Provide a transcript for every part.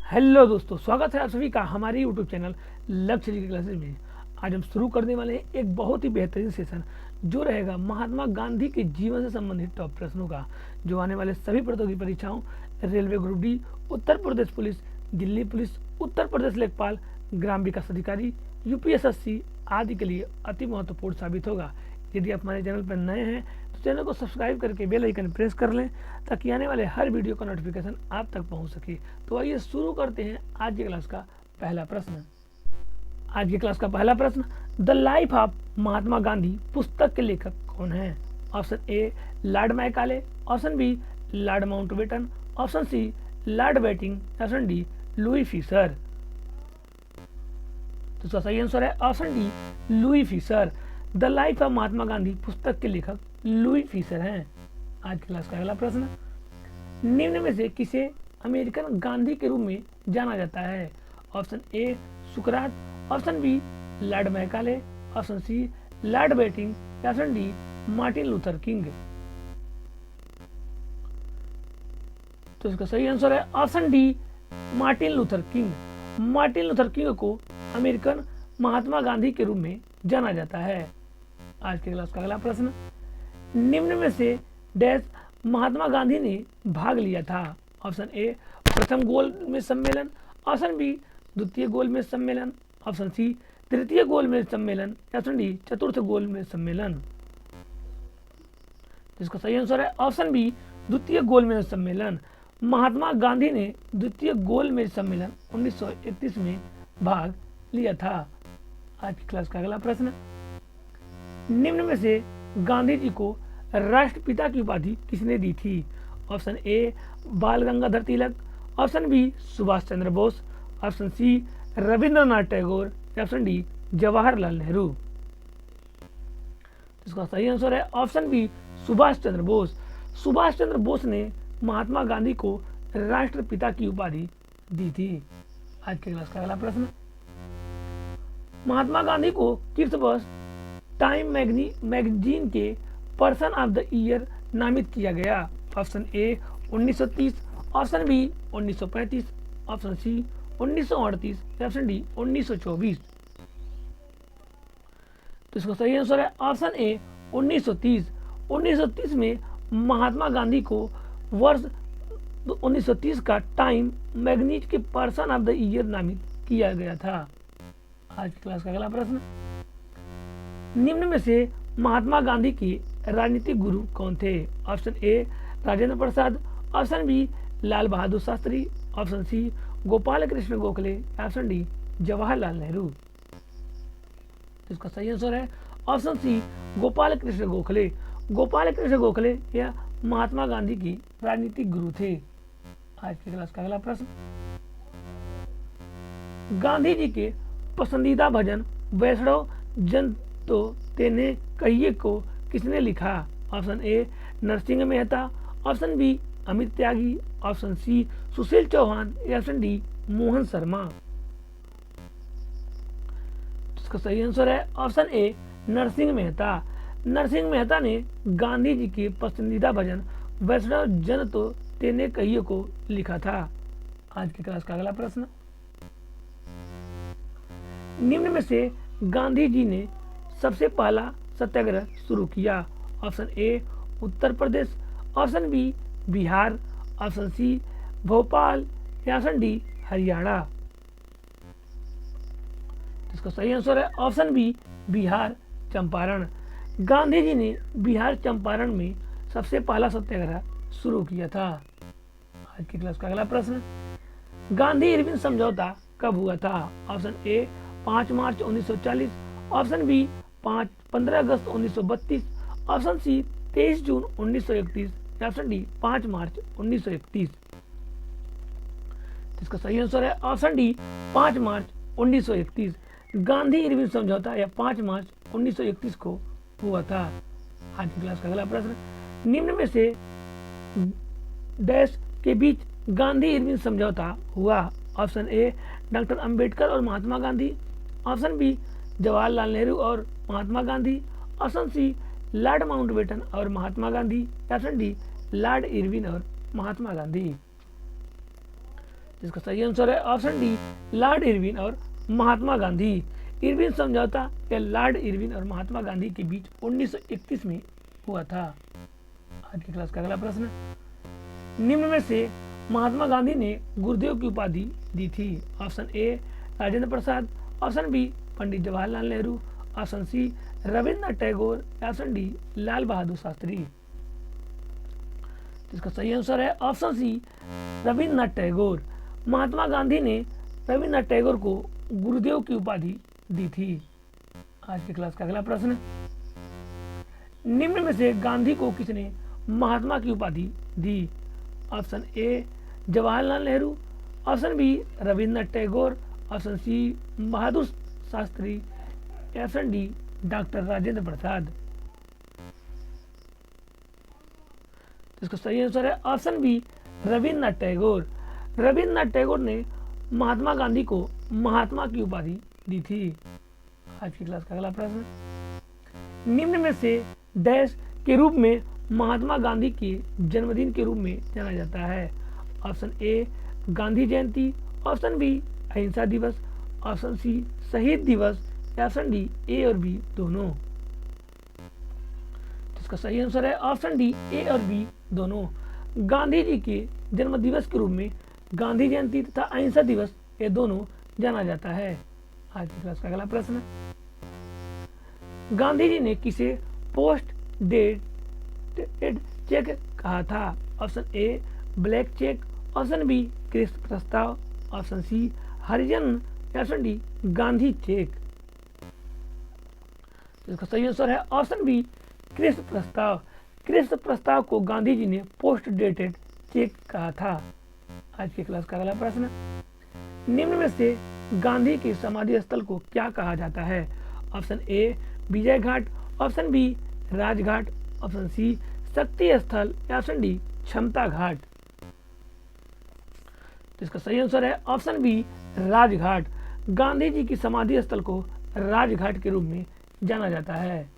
Hello दोस्तों, स्वागत है आप सभी का हमारे यूट्यूब चैनल लक्ष्य जी के क्लासेस में। आज हम शुरू करने वाले हैं एक बहुत ही बेहतरीन सेशन जो रहेगा महात्मा गांधी के जीवन से संबंधित टॉप प्रश्नों का, जो आने वाले सभी प्रतियोगी परीक्षाओं, railway group D, Uttar Pradesh police, Delhi police, Uttar Pradesh लेखपाल, ग्राम विकास अधिकारी, यूपीएसएससी आदि के लिए अति महत्वपूर्ण साबित होगा। यदि आप हमारे चैनल पर नए हैं तो चैनल को सब्सक्राइब करके बेल आइकन प्रेस कर लें ताकि आने वाले हर वीडियो का नोटिफिकेशन आप तक पहुंच सके। तो आइए शुरू करते हैं आज की क्लास का पहला प्रश्न। आज की क्लास का पहला प्रश्न, the life of Mahatma Gandhi पुस्तक के लेखक कौन है? Option A Lord Macaulay, option B Lord Mountbatten, option C Lord Bentinck, option D Louis Fischer. तो इसका सही आंसर है option D Louis Fischer. The life of Mahatma Gandhi पुस्तक के लेखक लुई फिशर हैं। आज की क्लास का अगला प्रश्न, निम्न में से किसे अमेरिकन गांधी के रूप में जाना जाता है? ऑप्शन ए सुकरात, option B Lord Macaulay, option C Lord Bentinck, option D Martin Luther King. तो इसका सही आंसर है option D Martin Luther King. Martin Luther King को अमेरिकन महात्मा गांधी के रूप में जाना जाता है। आज के क्लास का अगला प्रश्न, निम्न में से डैश महात्मा गांधी ने भाग लिया था? ऑप्शन ए प्रथम गोलमेज सम्मेलन, ऑप्शन बी द्वितीय गोलमेज सम्मेलन, ऑप्शन सी तृतीय गोलमेज सम्मेलन, ऑप्शन डी चतुर्थ गोलमेज सम्मेलन। इसका सही आंसर है ऑप्शन बी द्वितीय गोलमेज सम्मेलन। महात्मा गांधी ने द्वितीय गोलमेज सम्मेलन 1931 में भाग लिया था। आज की क्लास का अगला प्रश्न, निम्न में से गांधी जी को राष्ट्रपिता की उपाधि किसने दी थी? Option A Bal Gangadhar Tilak, option B Subhash Chandra Bose, option C Rabindranath Tagore, option D Jawaharlal Nehru. इसका सही आंसर है ऑप्शन बी सुभाष चंद्र बोस। सुभाष चंद्र बोस ने महात्मा गांधी को राष्ट्रपिता की उपाधि दी थी। आज के क्लास का अगला प्रश्न, महात्मा गांधी को किस वर्ष टाइम मैगजीन के पर्सन ऑफ द ईयर नामित किया गया? Option A 1930, option B 1935, option C 1938, option D 1924। तो इसका सही आंसर है ऑप्शन ए 1930। 1930 में महात्मा गांधी को वर्ष 1930 का टाइम मैगजीन के पर्सन ऑफ द ईयर नामित किया गया था। आज की क्लास का अगला प्रश्न, निम्न में से महात्मा गांधी के राजनीतिक गुरु कौन थे? Option A Rajendra Prasad, option B Lal Bahadur Shastri, option C Gopal Krishna Gokhale, option D Jawaharlal Nehru. इसका सही आंसर है ऑप्शन सी गोपाल कृष्ण गोखले। गोपाल कृष्ण गोखले या महात्मा गांधी की राजनीतिक गुरु थे। आज की क्लास का अगला प्रश्न, गांधी जी के पसंदीदा भजन वैष्णव जन तो तेने कहिए को किसने लिखा? Option A Narsinh Mehta, option B Amit Tyagi, option C Sushil Chauhan, option D Mohan Sharma. इसका सही आंसर है ऑप्शन ए नरसिंह मेहता। नरसिंह मेहता ने गांधी जी के पसंदीदा भजन वैष्णव जन तो तेने कहिए को लिखा था। आज की क्लास का अगला प्रश्न, निम्न में से गांधी जी ने सबसे पहला सत्याग्रह शुरू किया? Option A Uttar Pradesh, option B Bihar, option C Bhopal, option D Haryana. इसका सही आंसर है ऑप्शन बी बिहार चंपारण। गांधी जी ने बिहार चंपारण में सबसे पहला सत्याग्रह शुरू किया था। आज की क्लास का अगला प्रश्न, गांधी इरविन समझौता कब हुआ था? Option A 5 March 1940, option B 15 अगस्त 1932, option C 23 June 1931, option D 5 March 1931। इसका सही आंसर है option D 5 March 1931। Gandhi Irwin समझौता या 5 मार्च 1931 को हुआ था। आज की क्लास का अगला प्रश्न, निम्न में से डैश के बीच गांधी इरविन समझौता हुआ? ऑप्शन ए डॉक्टर अंबेडकर और महात्मा गांधी, ऑप्शन बी जवाहरलाल नेहरू और Mahatma Gandhi, option C Lord Mountbatten और Mahatma Gandhi, option D Lord Irwin और महात्मा गांधी। जिसका सही आंसर है ऑप्शन डी लॉर्ड इरविन और महात्मा गांधी। इरविन समझौता या लॉर्ड इरविन और महात्मा गांधी के बीच 1931 में हुआ था। आज की क्लास का अगला प्रश्न, निम्न में से महात्मा गांधी ने गुरुदेव की उपाधि दी थी। Option A Rajendra Prasad, option B Pandit Jawaharlal Nehru, option C Rabindranath Tagore, option D Lal Bahadur Shastri. इसका सही आंसर है ऑप्शन सी रविन्द्रनाथ टैगोर। महात्मा गांधी ने रविन्द्रनाथ टैगोर को गुरुदेव की उपाधि दी थी। आज की क्लास का अगला प्रश्न, निम्न में से गांधी को किसने महात्मा की उपाधि दी। Option A Jawaharlal Nehru, option B Rabindranath Tagore, option C Bahadur Shastri, option D doctor Rajendra Prasad. इसका सही आंसर है ऑप्शन बी रविन्द्रनाथ टैगोर। रविन्द्रनाथ टैगोर ने महात्मा गांधी को महात्मा की उपाधि दी थी। आज की क्लास का अगला प्रश्न, निम्न में से डैश के रूप में महात्मा गांधी के जन्मदिन के रूप में जाना जाता है। Option A Gandhi Jayanti, option B Ahinsa Diwas, option C शहीद दिवस, ऑप्शन डी ए और बी दोनों। इसका सही आंसर है ऑप्शन डी ए और बी दोनों। गांधी जी के जन्म दिवस के रूप में गांधी जयंती तथा अहिंसा दिवस ये दोनों जाना जाता है। आज की क्लास का अगला प्रश्न, गांधी जी ने किसे पोस्ट डेटेड चेक कहा था। Option A black cheque, option B Cripps प्रस्ताव, option C Harijan, option D Gandhi cheque. इसका सही आंसर है ऑप्शन बी क्रिस्त प्रस्ताव। क्रिस्त प्रस्ताव को गांधी जी ने पोस्ट डेटेड चेक कहा था। आज की क्लास का अगला प्रश्न, निम्न में से गांधी के समाधि स्थल को क्या कहा जाता है। Option A Vijay Ghat, option B Rajghat, option C Shakti Sthal, option D क्षमता घाट। इसका सही आंसर है ऑप्शन बी राजघाट। गांधी जी की समाधि स्थल को राजघाट के रूप में जाना जाता है।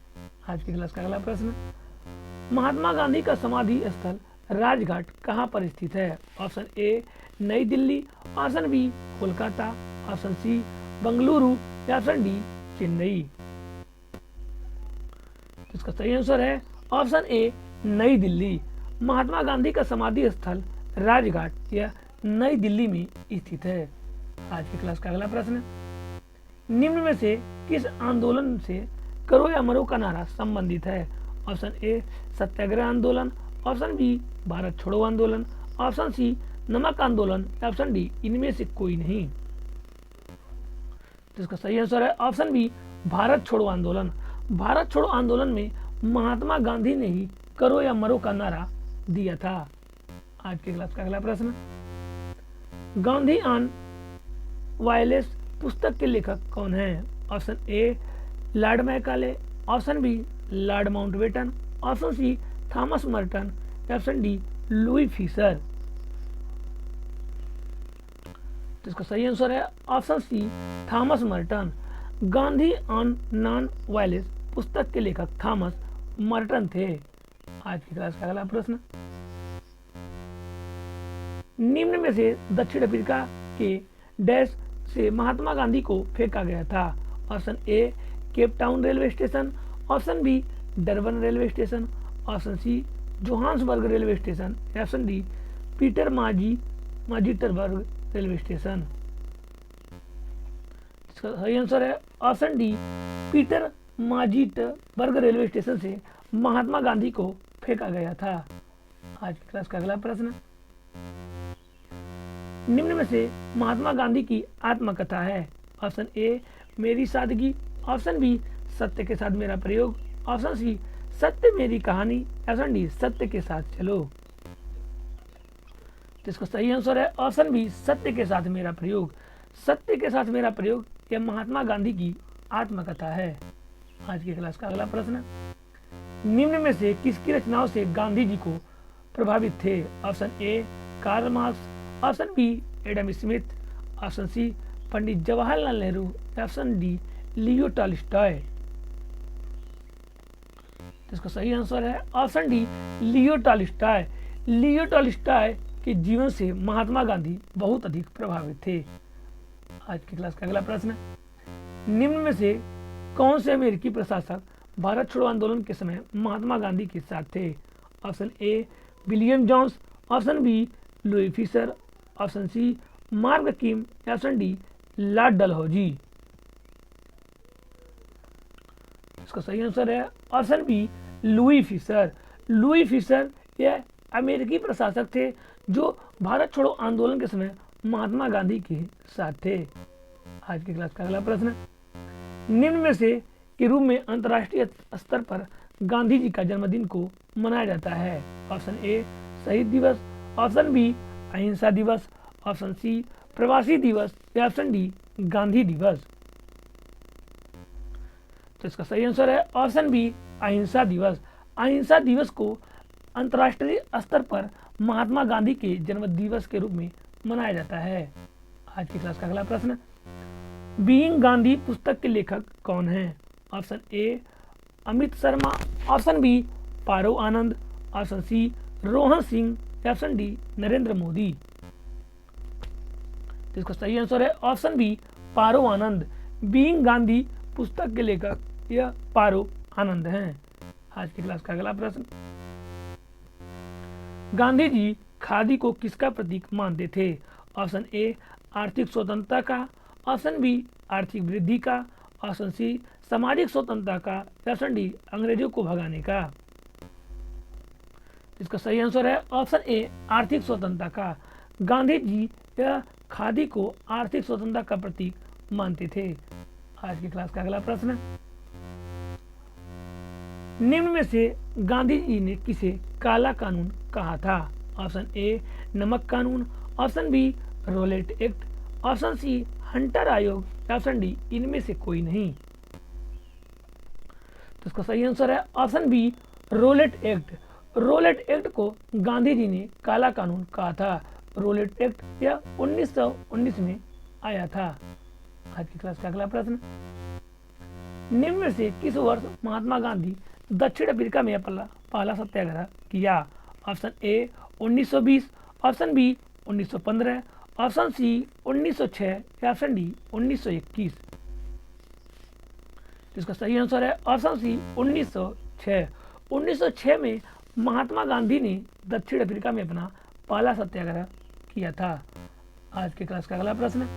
आज की क्लास का अगला प्रश्न, महात्मा गांधी का समाधि स्थल राजघाट कहाँ पर स्थित है। Option A Nai Delhi, option B Kolkata, option C Bengaluru, option D Chennai. इसका सही आंसर है ऑप्शन ए नई दिल्ली। महात्मा गांधी का समाधि स्थल राजघाट या नई दिल्ली में स्थित है। आज की क्लास का अगला प्रश्न, निम्न में से किस आंदोलन से करो या मरो का नारा संबंधित है। ऑप्शन ए सत्याग्रह आंदोलन, ऑप्शन बी भारत छोड़ो आंदोलन, ऑप्शन सी नमक आंदोलन, ऑप्शन डी इनमें से कोई नहीं। इसका सही आंसर है ऑप्शन बी भारत छोड़ो आंदोलन। भारत छोड़ो आंदोलन में महात्मा गांधी ने ही करो या मरो का नारा दिया था। आज के क्लास का अगला प्रश्न, गांधी ऑन वायलेंस पुस्तक के लेखक कौन है। Option A Lord Macaulay, option B Lord Mountbatten, option C Thomas Merton, option D Louis Fischer. तो इसका सही आंसर है option C Thomas Merton. Gandhi on non violence पुस्तक के लेखक थॉमस मर्टन थे। आज की क्लास का अगला प्रश्न, निम्न में से दक्षिण अफ्रीका के डैश से महात्मा गांधी को फेंका गया था। Option A Cape Town railway station, option B Durban railway station, option C Johannesburg railway station, option D Pieter Maritzburg railway station. इसका सही आंसर है option D Pieter Maritzburg railway station से महात्मा गांधी को फेंका गया था। आज की क्लास का अगला प्रश्न, निम्न में से महात्मा गांधी की आत्मकथा है। ऑप्शन ए मेरी सादगी, ऑप्शन बी सत्य के साथ मेरा प्रयोग, ऑप्शन सी सत्य मेरी कहानी, ऑप्शन डी सत्य के साथ चलो। तो इसका सही आंसर है ऑप्शन बी सत्य के साथ मेरा प्रयोग। सत्य के साथ मेरा प्रयोग यह महात्मा गांधी की आत्मकथा है। आज की क्लास का अगला प्रश्न, निम्न में से किसकी रचनाओं से गांधी जी को प्रभावित थे। Option A Karl Marx, option B Adam Smith, option C Pandit Jawaharlal Nehru, option D Leo Tolstoy. इसका सही आंसर है option D Leo Tolstoy. Leo Tolstoy के जीवन से महात्मा गांधी बहुत अधिक प्रभावित थे। आज की क्लास का अगला प्रश्न, निम्न में से कौन से अमेरिकी प्रशासक भारत छोड़ो आंदोलन के समय महात्मा गांधी के साथ थे? Option A William Jones, option B Louis Fischer, option C Mark Kim, option D Lord Dalhousie. इसका सही आंसर है option B Louis Fischer. Louis Fischer यह अमेरिकी प्रशासक थे जो भारत छोड़ो आंदोलन के समय महात्मा गांधी के साथ थे। आज की क्लास का अगला प्रश्न, निम्न में से के रूप में अंतर्राष्ट्रीय स्तर पर गांधी जी का जन्मदिन को मनाया जाता है? ऑप्शन ए शहीद दिवस, option B Ahinsa Diwas, option C प्रवासी दिवस या ऑप्शन डी गांधी दिवस। तो इसका सही आंसर है ऑप्शन बी अहिंसा दिवस। अहिंसा दिवस को अंतर्राष्ट्रीय स्तर पर महात्मा गांधी के जन्म दिवस के रूप में मनाया जाता है। आज की क्लास का अगला प्रश्न, बीइंग गांधी पुस्तक के लेखक कौन हैं? Option A Amit Sharma, option B Paro Anand, option C Rohan Singh या ऑप्शन डी नरेंद्र मोदी। तो इसका सही आंसर है ऑप्शन बी पारो आनंद। बीइंग गांधी पुस्तक के लेखक यह पारो आनंद हैं। आज की क्लास का अगला प्रश्न, गांधी जी खादी को किसका प्रतीक मानते थे? ऑप्शन ए आर्थिक स्वतंत्रता का, ऑप्शन बी आर्थिक वृद्धि का, ऑप्शन सी सामाजिक स्वतंत्रता का, ऑप्शन डी अंग्रेजों को भगाने का। इसका सही आंसर है ऑप्शन ए आर्थिक स्वतंत्रता का। गांधी जी यह खादी को आर्थिक स्वतंत्रता का प्रतीक मानते थे। आज की क्लास का अगला प्रश्न, निम्न में से गांधी जी ने किसे काला कानून कहा था? ऑप्शन ए नमक कानून, option B Rowlatt Act, option C Hunter आयोग, ऑप्शन डी इनमें से कोई नहीं। तो इसका सही आंसर है option B Rowlatt Act. Rowlatt Act को गांधी जी ने काला कानून कहा था। रोलेट एक्ट यह 1919 में आया था। आज की क्लास का अगला प्रश्न, निम्न में से किस वर्ष महात्मा गांधी दक्षिण अफ्रीका में पहला सत्याग्रह किया? Option A 1920, option B 1915, option C 1906 या ऑप्शन डी 1921। इसका सही आंसर है ऑप्शन सी 1906। 1906 में महात्मा गांधी ने दक्षिण अफ्रीका में अपना पहला सत्याग्रह किया था। आज के क्लास का अगला प्रश्न,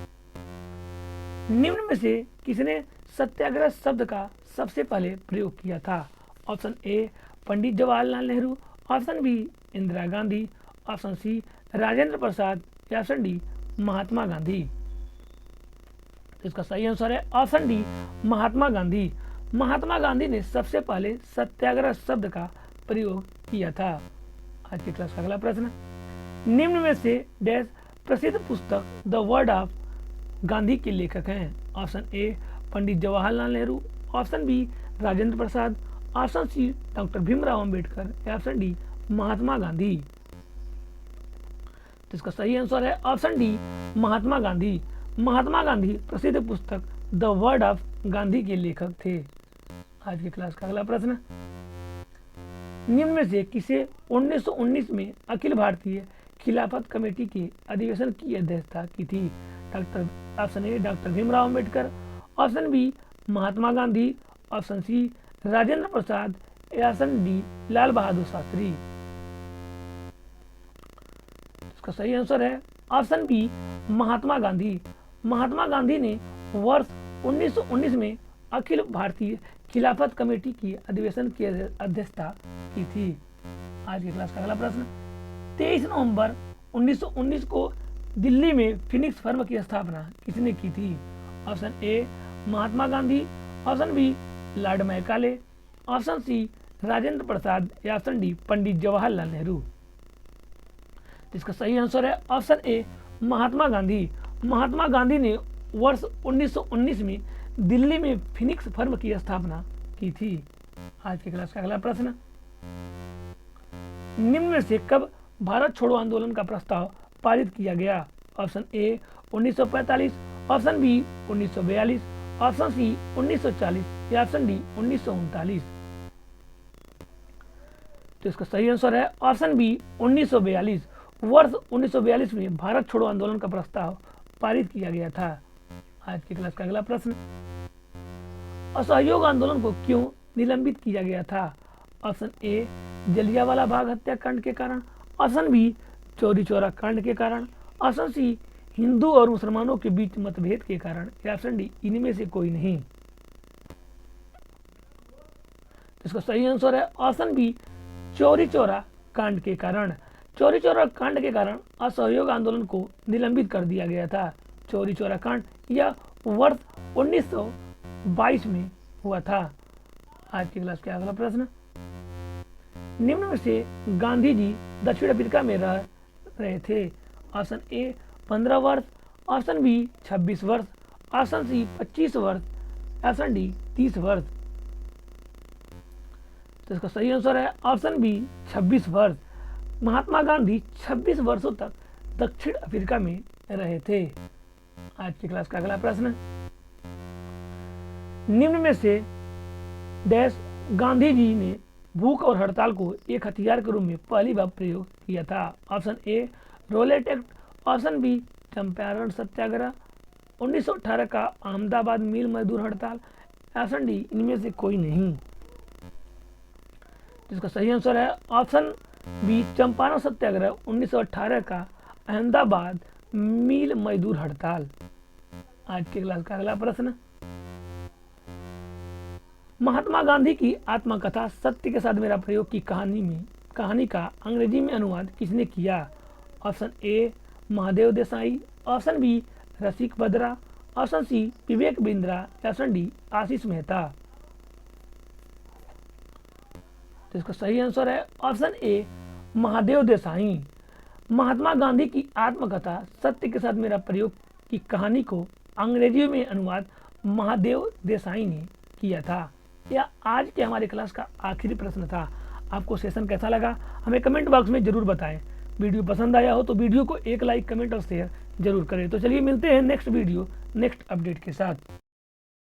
निम्न में से किसने सत्याग्रह शब्द का सबसे पहले प्रयोग किया था? Option A Pandit Jawaharlal Nehru, option B Indira Gandhi, option C Rajendra Prasad या ऑप्शन डी महात्मा गांधी। इसका सही आंसर है ऑप्शन डी महात्मा गांधी। महात्मा गांधी ने सबसे पहले सत्याग्रह शब्द का प्रयोग किया था। आज की क्लास का अगला प्रश्न, निम्न में से डैश प्रसिद्ध पुस्तक द वर्ड ऑफ गांधी के लेखक हैं? Option A Pandit Jawaharlal Nehru, option B Rajendra Prasad, option C doctor Bhimrao Ambedkar या ऑप्शन डी महात्मा गांधी। तो इसका सही आंसर है ऑप्शन डी महात्मा गांधी। महात्मा गांधी प्रसिद्ध पुस्तक द वर्ड ऑफ गांधी के लेखक थे। आज की क्लास का अगला प्रश्न, निम्न में से किसे 1919 में अखिल भारतीय खिलाफत कमेटी के अधिवेशन की अध्यक्षता की थी? Option A doctor Bhimrao Ambedkar, option B Mahatma Gandhi, option C Rajendra Prasad या ऑप्शन डी लाल बहादुर शास्त्री। इसका सही आंसर है ऑप्शन बी महात्मा गांधी। महात्मा गांधी ने वर्ष 1919 में अखिल भारतीय खिलाफत कमेटी की अधिवेशन की अध्यक्षता की थी। आज की क्लास का अगला प्रश्न, 23 नवंबर 1919 को दिल्ली में फिनिक्स फर्म की स्थापना किसने की थी? Option A Mahatma Gandhi, option B Lord Macaulay, option C Rajendra Prasad या ऑप्शन डी पंडित जवाहरलाल नेहरू। इसका सही आंसर है ऑप्शन ए महात्मा गांधी। महात्मा गांधी ने वर्ष 1919 में दिल्ली में फिनिक्स फर्म की स्थापना की थी। आज की क्लास का अगला प्रश्न, निम्न में से कब भारत छोड़ो आंदोलन का प्रस्ताव पारित किया गया? Option A 1945, option B 1942, option C 1940 या ऑप्शन डी 1939। तो इसका सही आंसर है ऑप्शन बी 1942। वर्ष 1942 में भारत छोड़ो आंदोलन का प्रस्ताव पारित किया गया था। आज की क्लास का अगला प्रश्न, असहयोग आंदोलन को क्यों निलंबित किया गया था? ऑप्शन ए जलियांवाला बाग हत्याकांड के कारण, ऑप्शन बी चौरी चौरा कांड के कारण, ऑप्शन सी हिंदू और मुसलमानों के बीच मतभेद के कारण, या ऑप्शन डी इनमें से कोई नहीं। इसका सही आंसर है ऑप्शन बी चौरी चौरा कांड के कारण। चौरी चौरा कांड के कारण असहयोग आंदोलन को निलंबित कर दिया गया था। चौरी चौरा कांड यह वर्ष 1922 में हुआ था। आज की क्लास का अगला प्रश्न, निम्न में से गांधी जी दक्षिण अफ्रीका में रह रहे थे। ऑप्शन ए 15 वर्ष, ऑप्शन बी 26 वर्ष, ऑप्शन सी 25 वर्ष, ऑप्शन डी 30 वर्ष। तो इसका सही आंसर है ऑप्शन बी 26 वर्ष। महात्मा गांधी 26 वर्षों तक दक्षिण अफ्रीका में रहे थे। आज की क्लास का अगला प्रश्न, निम्न में से डैश गांधी जी ने भूख और हड़ताल को एक हथियार के रूप में पहली बार प्रयोग किया था। Option A Rowlatt Act, option B Champaran Satyagraha, 1918 का अहमदाबाद मिल मजदूर हड़ताल, ऑप्शन डी इनमें से कोई नहीं। इसका सही आंसर है ऑप्शन बी चंपारण सत्याग्रह, 1918 का अहमदाबाद मिल मजदूर हड़ताल। आज के क्लास का अगला प्रश्न, महात्मा गांधी की आत्मकथा सत्य के साथ मेरा प्रयोग की कहानी का अंग्रेजी में अनुवाद किसने किया? Option A Mahadev Desai, option B Rasik Badra, option C Vivek Bindra, option D Ashish Mehta. तो इसका सही आंसर है ऑप्शन ए महादेव देसाई। महात्मा गांधी की आत्मकथा सत्य के साथ मेरा प्रयोग की कहानी को अंग्रेजी में अनुवाद महादेव देसाई ने किया था। यह आज के हमारे क्लास का आखिरी प्रश्न था। आपको सेशन कैसा लगा हमें कमेंट बॉक्स में जरूर बताएं। वीडियो पसंद आया हो तो वीडियो को एक लाइक, कमेंट और शेयर जरूर करें। तो चलिए मिलते हैं नेक्स्ट वीडियो नेक्स्ट अपडेट के साथ।